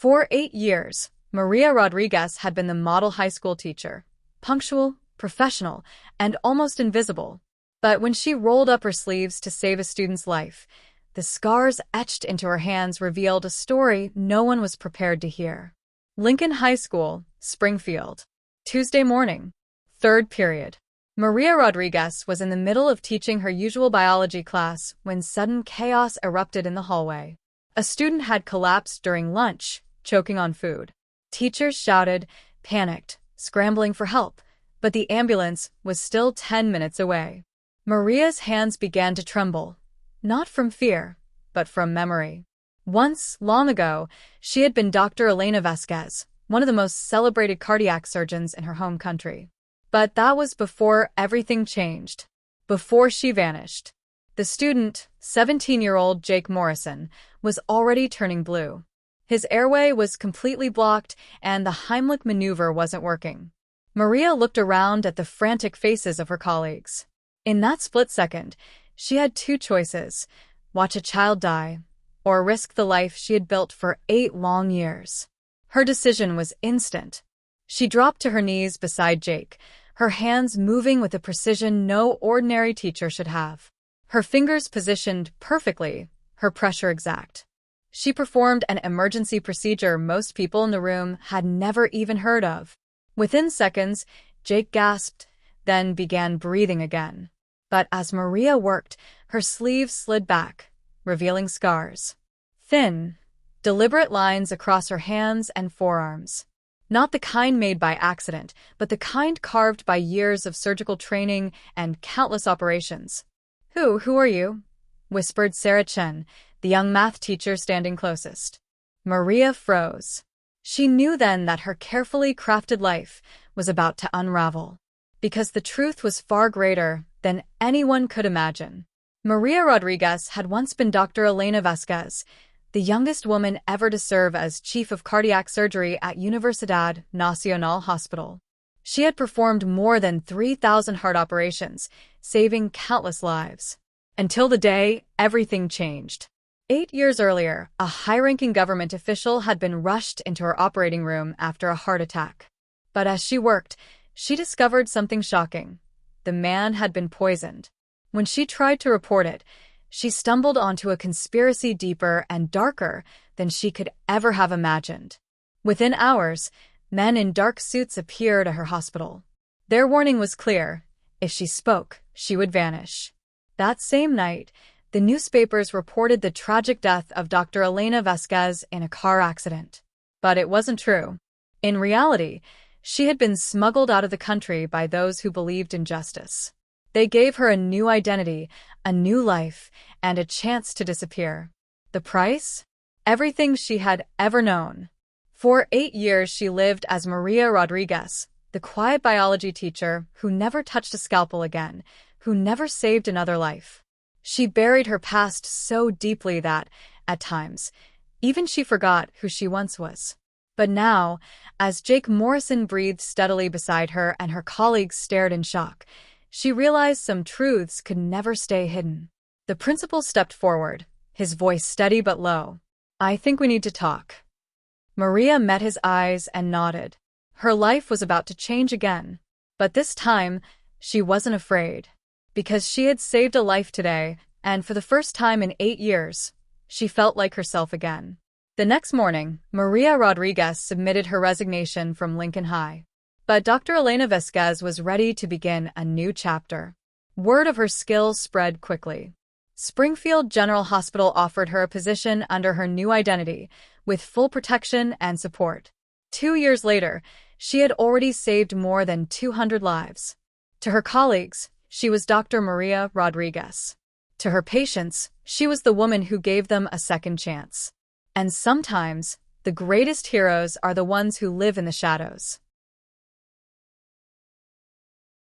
For 8 years, Maria Rodriguez had been the model high school teacher, punctual, professional, and almost invisible. But when she rolled up her sleeves to save a student's life, the scars etched into her hands revealed a story no one was prepared to hear. Lincoln High School, Springfield. Tuesday morning. Third period. Maria Rodriguez was in the middle of teaching her usual biology class when sudden chaos erupted in the hallway. A student had collapsed during lunch, choking on food. Teachers shouted, panicked, scrambling for help, but the ambulance was still 10 minutes away. Maria's hands began to tremble, not from fear, but from memory. Once, long ago, she had been Dr. Elena Vasquez, one of the most celebrated cardiac surgeons in her home country. But that was before everything changed, before she vanished. The student, 17-year-old Jake Morrison, was already turning blue. His airway was completely blocked, and the Heimlich maneuver wasn't working. Maria looked around at the frantic faces of her colleagues. In that split second, she had two choices: watch a child die, or risk the life she had built for 8 long years. Her decision was instant. She dropped to her knees beside Jake, her hands moving with a precision no ordinary teacher should have. Her fingers positioned perfectly, her pressure exact. She performed an emergency procedure most people in the room had never even heard of. Within seconds, Jake gasped, then began breathing again. But as Maria worked, her sleeves slid back, revealing scars. Thin, deliberate lines across her hands and forearms. Not the kind made by accident, but the kind carved by years of surgical training and countless operations. Who are you?" whispered Sarah Chen, the young math teacher standing closest. Maria froze. She knew then that her carefully crafted life was about to unravel, because the truth was far greater than anyone could imagine. Maria Rodriguez had once been Dr. Elena Vasquez, the youngest woman ever to serve as chief of cardiac surgery at Universidad Nacional Hospital. She had performed more than 3,000 heart operations, saving countless lives. Until the day everything changed. 8 years earlier, a high-ranking government official had been rushed into her operating room after a heart attack. But as she worked, she discovered something shocking. The man had been poisoned. When she tried to report it, she stumbled onto a conspiracy deeper and darker than she could ever have imagined. Within hours, men in dark suits appeared at her hospital. Their warning was clear: if she spoke, she would vanish. That same night, the newspapers reported the tragic death of Dr. Elena Vasquez in a car accident. But it wasn't true. In reality, she had been smuggled out of the country by those who believed in justice. They gave her a new identity, a new life, and a chance to disappear. The price? Everything she had ever known. For 8 years she lived as Maria Rodriguez, the quiet biology teacher who never touched a scalpel again, who never saved another life. She buried her past so deeply that, at times, even she forgot who she once was. But now, as Jake Morrison breathed steadily beside her and her colleagues stared in shock, she realized some truths could never stay hidden. The principal stepped forward, his voice steady but low. "I think we need to talk." Maria met his eyes and nodded. Her life was about to change again. But this time, she wasn't afraid. Because she had saved a life today, and for the first time in 8 years, she felt like herself again. The next morning, Maria Rodriguez submitted her resignation from Lincoln High. But Dr. Elena Vasquez was ready to begin a new chapter. Word of her skills spread quickly. Springfield General Hospital offered her a position under her new identity, with full protection and support. 2 years later, she had already saved more than 200 lives. To her colleagues, she was Dr. Maria Rodriguez. To her patients, she was the woman who gave them a second chance. And sometimes, the greatest heroes are the ones who live in the shadows.